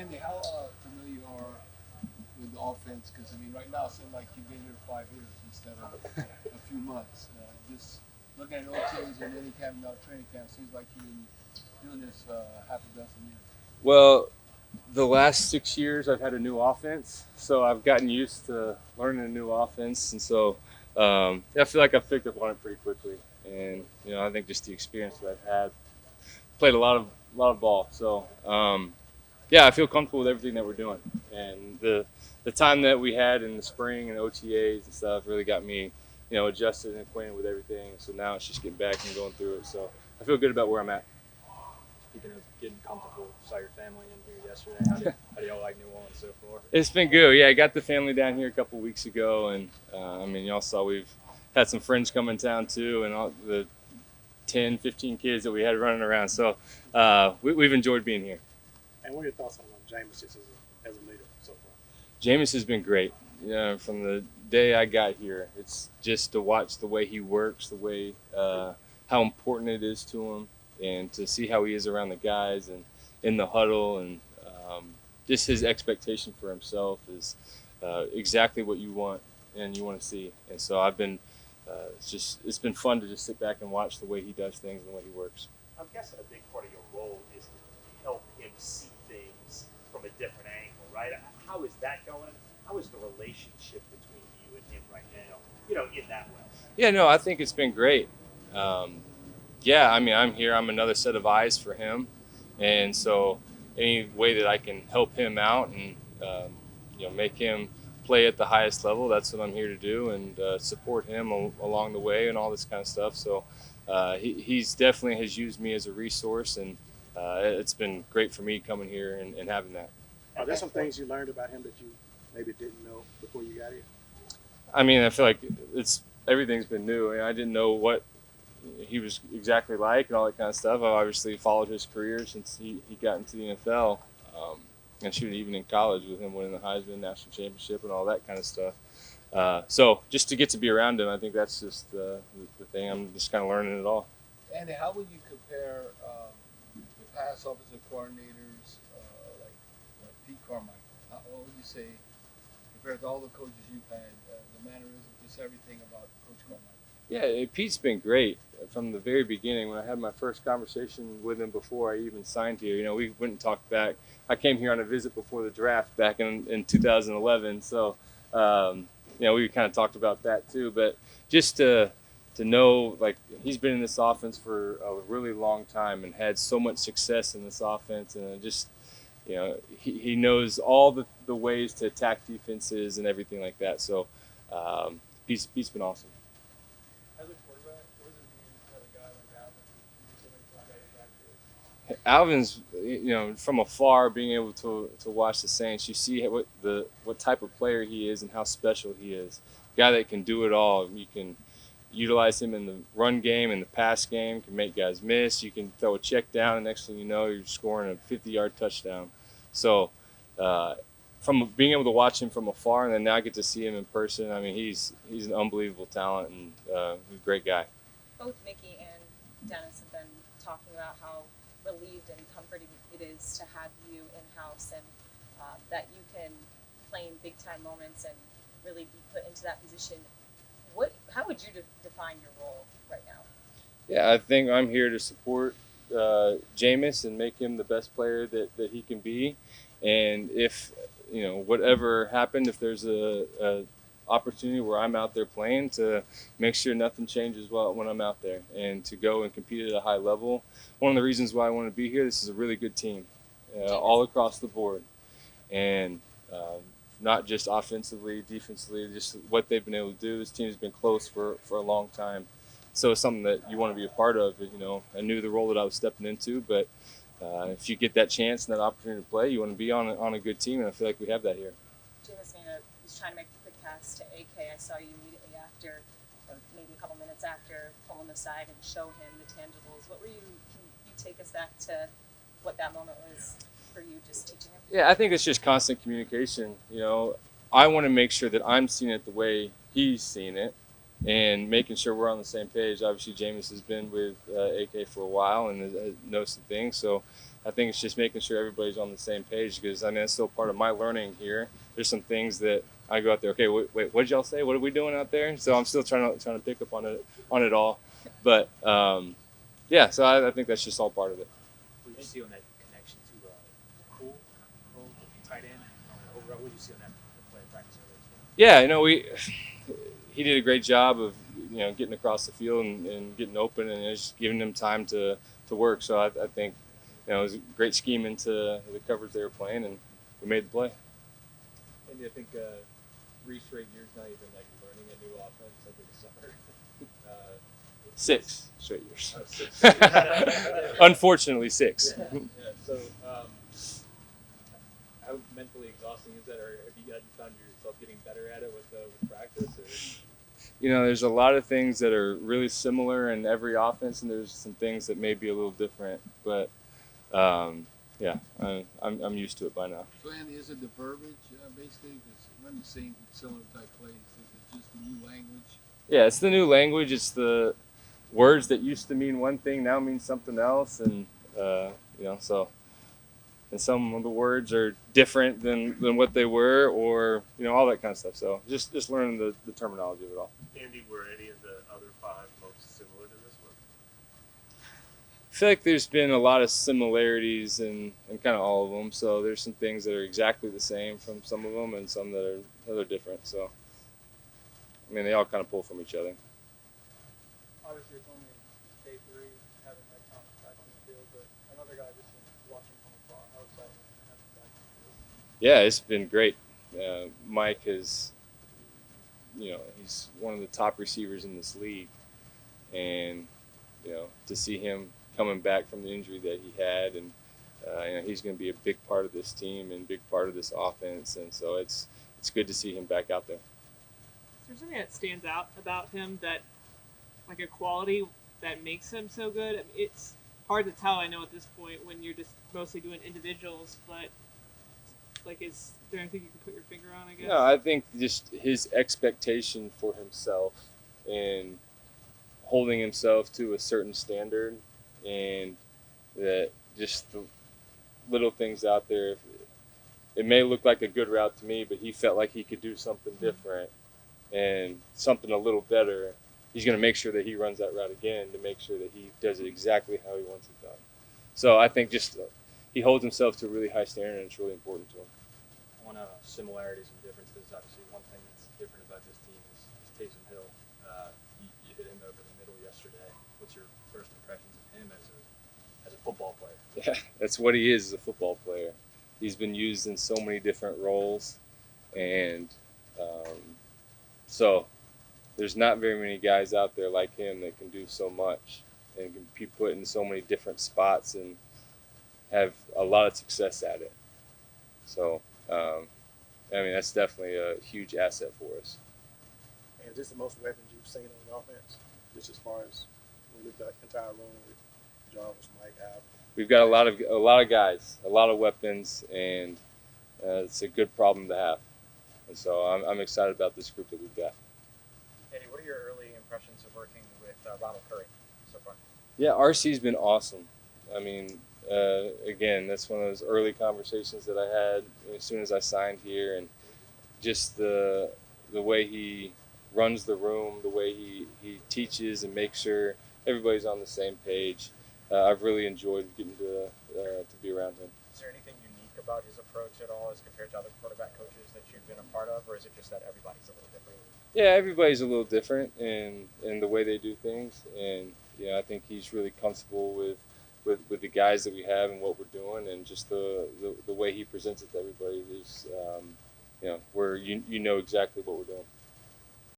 Andy, how familiar you are with the offense? Because I mean, right now it seems like you've been here 5 years instead of a few months. Just looking at OTAs and any camp, now training camp, seems like you've been doing this half a dozen years. Well, the last 6 years I've had a new offense, so I've gotten used to learning a new offense, and so I feel like I've picked up on it pretty quickly. And I think just the experience that I've had, played a lot of ball, so yeah, I feel comfortable with everything that we're doing. And the time that we had in the spring and OTAs and stuff really got me, adjusted and acquainted with everything. So now it's just getting back and going through it. So I feel good about where I'm at. Speaking of getting comfortable, saw your family in here yesterday. How do y'all like New Orleans so far? It's been good. Yeah, I got the family down here a couple weeks ago, and I mean, y'all saw we've had some friends come in town too, and all the 10, 15 kids that we had running around. So we've enjoyed being here. And what are your thoughts on Jameis just as a leader so far? Jameis has been great. From the day I got here, it's just to watch the way he works, the way how important it is to him, and to see how he is around the guys and in the huddle, and just his expectation for himself is exactly what you want and you want to see. And so it's been fun to just sit back and watch the way he does things and the way he works. I'm guessing a big part of your role is to help him see things from a different angle, right? How is that going? How is the relationship between you and him right now, in that way? Yeah, no, I think it's been great. Yeah, I mean, I'm here. I'm another set of eyes for him, and so any way that I can help him out and make him play at the highest level, that's what I'm here to do, and support him along the way and all this kind of stuff. So he's definitely has used me as a resource, and it's been great for me coming here and having that. Are there some things you learned about him that you maybe didn't know before you got here? I mean, I feel like everything's been new, and I didn't know what he was exactly like and all that kind of stuff. I've obviously followed his career since he got into the NFL, and shoot, even in college with him winning the Heisman National Championship and all that kind of stuff. So just to get to be around him, I think that's just the thing. I'm just kind of learning it all. Andy, how would you compare the past offensive coordinators like Pete Carmichael? What would you say compared to all the coaches you've had, the mannerisms, just everything about Coach Carmichael? Yeah, Pete's been great from the very beginning. When I had my first conversation with him before I even signed here, we went and talked back. I came here on a visit before the draft back in 2011, so we kind of talked about that too. But just to know, like, he's been in this offense for a really long time and had so much success in this offense, and just he knows all the ways to attack defenses and everything like that. So Pete's been awesome. As a quarterback, what does it mean to have a guy like Alvin? Alvin's, from afar, being able to watch the Saints, you see what type of player he is and how special he is. A guy that can do it all. You can utilize him in the run game, in the pass game, can make guys miss. You can throw a check down, and next thing you know, you're scoring a 50-yard touchdown. So from being able to watch him from afar, and then now I get to see him in person, I mean, he's an unbelievable talent and a great guy. Both Mickey and Dennis have been talking about how relieved and comforting it is to have you in-house, and that you can play in big-time moments and really be put into that position. How would you define your role right now? Yeah, I think I'm here to support Jameis and make him the best player that he can be. And if, whatever happened, if there's a opportunity where I'm out there playing, to make sure nothing changes when I'm out there, and to go and compete at a high level. One of the reasons why I want to be here, this is a really good team all across the board. And not just offensively, defensively, just what they've been able to do. This team has been close for a long time. So it's something that you want to be a part of. I knew the role that I was stepping into, but if you get that chance and that opportunity to play, you want to be on a good team, and I feel like we have that here. Jameis was trying to make a quick pass to AK. I saw you immediately after, or maybe a couple minutes after, pull him aside and show him the tangibles. Can you take us back to what that moment was for you, just teaching him? Yeah, I think it's just constant communication. I want to make sure that I'm seeing it the way he's seeing it, and making sure we're on the same page. Obviously, Jameis has been with AK for a while and knows some things. So I think it's just making sure everybody's on the same page, because I mean that's still part of my learning here. There's some things that I go out there. Okay, wait, what did y'all say? What are we doing out there? So I'm still trying to pick up on it all. But yeah, so I think that's just all part of it. What did you see on that connection to Cole, the tight end? Overall, what did you see on that play of practice earlier? Yeah, he did a great job of getting across the field and getting open, and just giving them time to work. So I think it was a great scheme into the coverage they were playing, and we made the play. And I think 3 straight years now you've been like learning a new offense over the summer. 6 straight years. 6. Unfortunately, 6. Yeah. So how mentally exhausting is that, or have you found yourself getting better at it with practice? Or? There's a lot of things that are really similar in every offense, and there's some things that may be a little different. But yeah, I'm used to it by now. So Andy, is it the verbiage basically? Because when you seeing similar type plays, is it just the new language? Yeah, it's the new language. It's the words that used to mean one thing now mean something else, and so. And some of the words are different than what they were, or all that kind of stuff. So just learning the terminology of it all. Andy, were any of the other 5 most similar to this one? I feel like there's been a lot of similarities in kind of all of them. So there's some things that are exactly the same from some of them, and some that are different. So I mean, they all kind of pull from each other. Obviously, it's only day 3, having like Thomas back on the field, but another guy just watching from afar. How exciting is it to have him back on the field? Yeah, it's been great. Mike is, he's one of the top receivers in this league, and to see him coming back from the injury that he had, and he's going to be a big part of this team and big part of this offense, and so it's good to see him back out there. Is there something that stands out about him, that like a quality that makes him so good? I mean, it's hard to tell, I know, at this point when you're just mostly doing individuals, but like, is there anything you can put your finger on, I guess? No, I think just his expectation for himself and holding himself to a certain standard, and that just the little things out there. It may look like a good route to me, but he felt like he could do something different and something a little better. He's going to make sure that he runs that route again to make sure that he does it exactly how he wants it done. So I think just he holds himself to a really high standard, and it's really important to him. On similarities and differences, obviously one thing that's different about this team is Taysom Hill. You hit him over the middle yesterday. What's your first impressions of him as a football player? Yeah, that's what he is, a football player. He's been used in so many different roles, and so there's not very many guys out there like him that can do so much and can be put in so many different spots and have a lot of success at it. So, I mean, that's definitely a huge asset for us. And is this the most weapons you've seen on offense, just as far as with the entire room with Jarvis, Mike, Al? We've got a lot of guys, a lot of weapons, and it's a good problem to have. And so I'm excited about this group that we've got. Andy, what are your early impressions of working with Ronald Curry so far? Yeah, RC's been awesome. I mean, again, that's one of those early conversations that I had as soon as I signed here, and just the way he runs the room, the way he teaches and makes sure everybody's on the same page. I've really enjoyed getting to be around him. Is there anything unique about his approach at all as compared to other quarterback coaches that you've been a part of, or is it just that everybody's a little different? Yeah, everybody's a little different in the way they do things, and I think he's really comfortable with the guys that we have and what we're doing, and just the way he presents it to everybody is, where you know exactly what we're doing.